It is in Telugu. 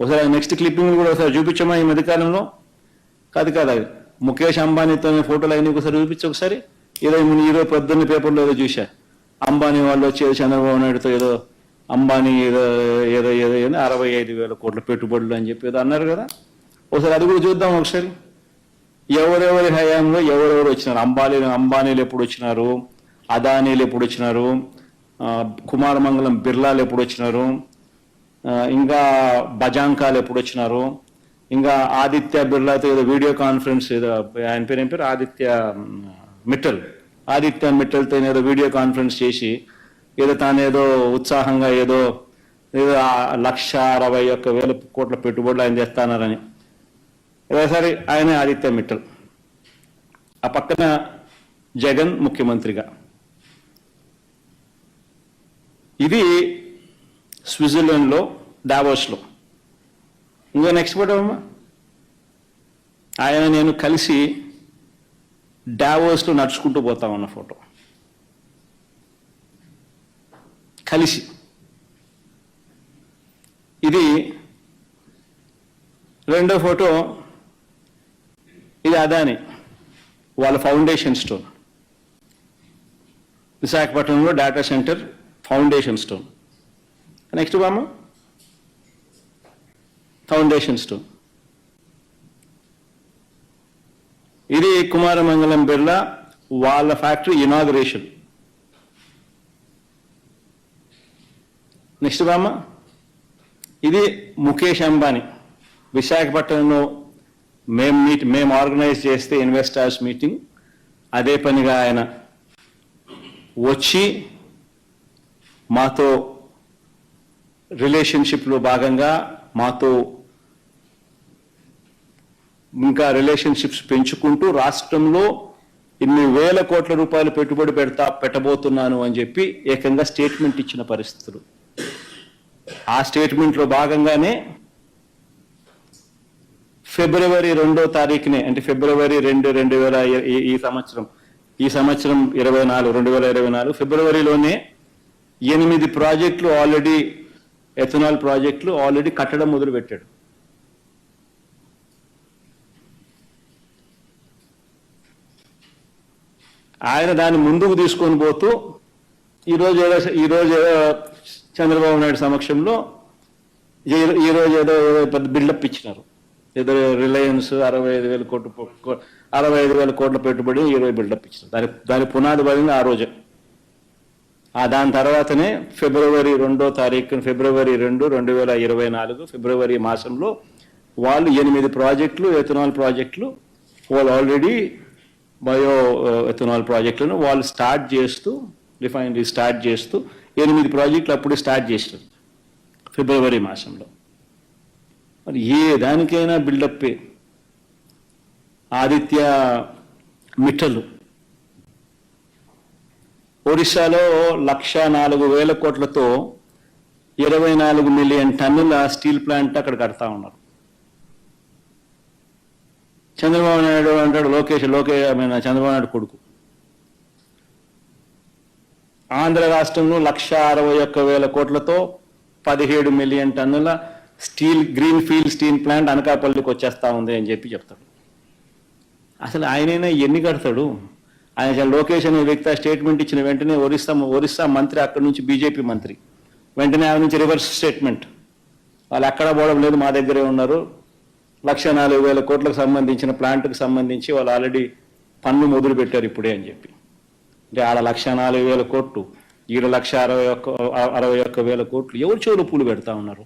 ఒకసారి నెక్స్ట్ క్లిప్పింగ్ కూడా ఒకసారి చూపించమా ఈ మధ్యకాలంలో. కాదు అది ముఖేష్ అంబానీతో ఫోటోలు అయినా ఒకసారి చూపించు ఒకసారి. ఈరోజు పొద్దున్న పేపర్లో ఏదో చూసా, అంబానీ వాళ్ళు వచ్చి చంద్రబాబు నాయుడుతో ఏదో అంబానీ ఏదో ఏదో ఏదో 65,000 కోట్ల పెట్టుబడులు అని చెప్పి ఏదో అన్నారు కదా. ఒకసారి అది కూడా చూద్దాం ఒకసారి. ఎవరెవరి హయాంలో ఎవరెవరు వచ్చినారు, అంబానీలు ఎప్పుడు వచ్చినారు, అదానీలు ఎప్పుడు వచ్చినారు, కుమారమంగళం బిర్లాలు ఎప్పుడు వచ్చినారు, ఇంకా బజాంకాలు ఎప్పుడు వచ్చినారు, ఇంకా ఆదిత్య బిర్లాతో ఏదో వీడియో కాన్ఫరెన్స్ ఏదో ఆయన పేరు ఏం పేరు ఆదిత్య మిట్టల్తో ఏదో వీడియో కాన్ఫరెన్స్ చేసి ఏదో తానేదో ఉత్సాహంగా ఏదో 161,000 కోట్ల పెట్టుబడులు ఆయన చేస్తానారని. సరే ఆయన ఆదిత్య మిట్టల్, ఆ పక్కన జగన్ ముఖ్యమంత్రిగా. ఇది స్విట్జర్లాండ్లో డావోస్లో. ఇంకో నెక్స్ట్ ఫోటో అమ్మా, ఆయన నేను కలిసి డావోస్లో నడుచుకుంటూ పోతా ఉన్న ఫోటో కలిసి. ఇది రెండో ఫోటో, ఇది అదాని వాళ్ళ ఫౌండేషన్ స్టోన్, విశాఖపట్నంలో data centre foundation stone. Next బామ్మ, ఫౌండేషన్ స్టోన్. ఇది కుమారమంగళం బిర్లా వాళ్ళ ఫ్యాక్టరీ ఇనాగరేషన్. నెక్స్ట్ బామ్మ, ఇది ముఖేష్ అంబానీ విశాఖపట్నంలో మేము ఆర్గనైజ్ చేస్తే ఇన్వెస్టర్స్ మీటింగ్, అదే పనిగా ఆయన వచ్చి మాతో రిలేషన్షిప్లో భాగంగా మాతో ఇంకా రిలేషన్షిప్స్ పెంచుకుంటూ రాష్ట్రంలో ఇన్ని వేల కోట్ల రూపాయలు పెట్టుబడి పెట్టబోతున్నాను అని చెప్పి ఏకంగా స్టేట్మెంట్ ఇచ్చిన పరిస్థితులు. ఆ స్టేట్మెంట్లో భాగంగానే ఫిబ్రవరి 2వ తారీఖునే, అంటే ఫిబ్రవరి 2, ఈ సంవత్సరం 2024 ఫిబ్రవరిలోనే 8 ప్రాజెక్టులు ఆల్రెడీ, ఎథనాల్ ప్రాజెక్టులు ఆల్రెడీ కట్టడం మొదలుపెట్టాడు. ఆయన దాన్ని ముందుకు తీసుకొని పోతూ ఈరోజు ఏదో చంద్రబాబు నాయుడు సమక్షంలో ఈరోజు ఏదో పెద్ద బిల్డప్ ఇచ్చినారు. ఏదో రిలయన్స్ 65,000 కోట్ల పెట్టుబడి ఈరోజు బిల్డప్ ఇచ్చినారు. దాని పునాది పడింది ఆ రోజు. దాని తర్వాతనే ఫిబ్రవరి 2వ తారీఖున, ఫిబ్రవరి 2, 2024 ఫిబ్రవరి మాసంలో వాళ్ళు 8 ప్రాజెక్టులు, ఎథనాల్ ప్రాజెక్టులు వాళ్ళు ఆల్రెడీ బయో ఎథనాల్ ప్రాజెక్టులను వాళ్ళు స్టార్ట్ చేస్తూ, రిఫైనరీ స్టార్ట్ చేస్తూ 8 ప్రాజెక్టులు అప్పుడే స్టార్ట్ చేస్తారు ఫిబ్రవరి మాసంలో. మరి ఏ దానికైనా బిల్డప్పే. ఆదిత్య మిట్టల్ ఒరిస్సాలో 104,000 కోట్లతో 24 మిలియన్ టన్నుల స్టీల్ ప్లాంట్ అక్కడ కడతా ఉన్నారు. చంద్రబాబు నాయుడు అంటాడు, చంద్రబాబు నాయుడు కొడుకు. ఆంధ్ర రాష్ట్రంలో 161,000 కోట్లతో 17 మిలియన్ టన్నుల గ్రీన్ ఫీల్డ్ స్టీల్ ప్లాంట్ అనకాపల్లికి వచ్చేస్తా ఉంది అని చెప్పి చెప్తాడు. అసలు ఆయనైనా ఎన్ని కడతాడు? ఆయన లోకేష్ అనే వ్యక్తి స్టేట్మెంట్ ఇచ్చిన వెంటనే ఒరిస్సా మంత్రి, అక్కడి నుంచి బీజేపీ మంత్రి, వెంటనే ఆయన నుంచి రివర్స్ స్టేట్మెంట్, వాళ్ళు ఎక్కడ పోవడం లేదు, మా దగ్గరే ఉన్నారు, 104,000 కోట్లకు సంబంధించిన ప్లాంట్కి సంబంధించి వాళ్ళు ఆల్రెడీ పన్ను మొదలు పెట్టారు ఇప్పుడే అని చెప్పి. అంటే ఆడ 104,000 కోట్లు, ఈడ 161,000 కోట్లు. ఎవరు చెవులు పూలు పెడతా ఉన్నారు?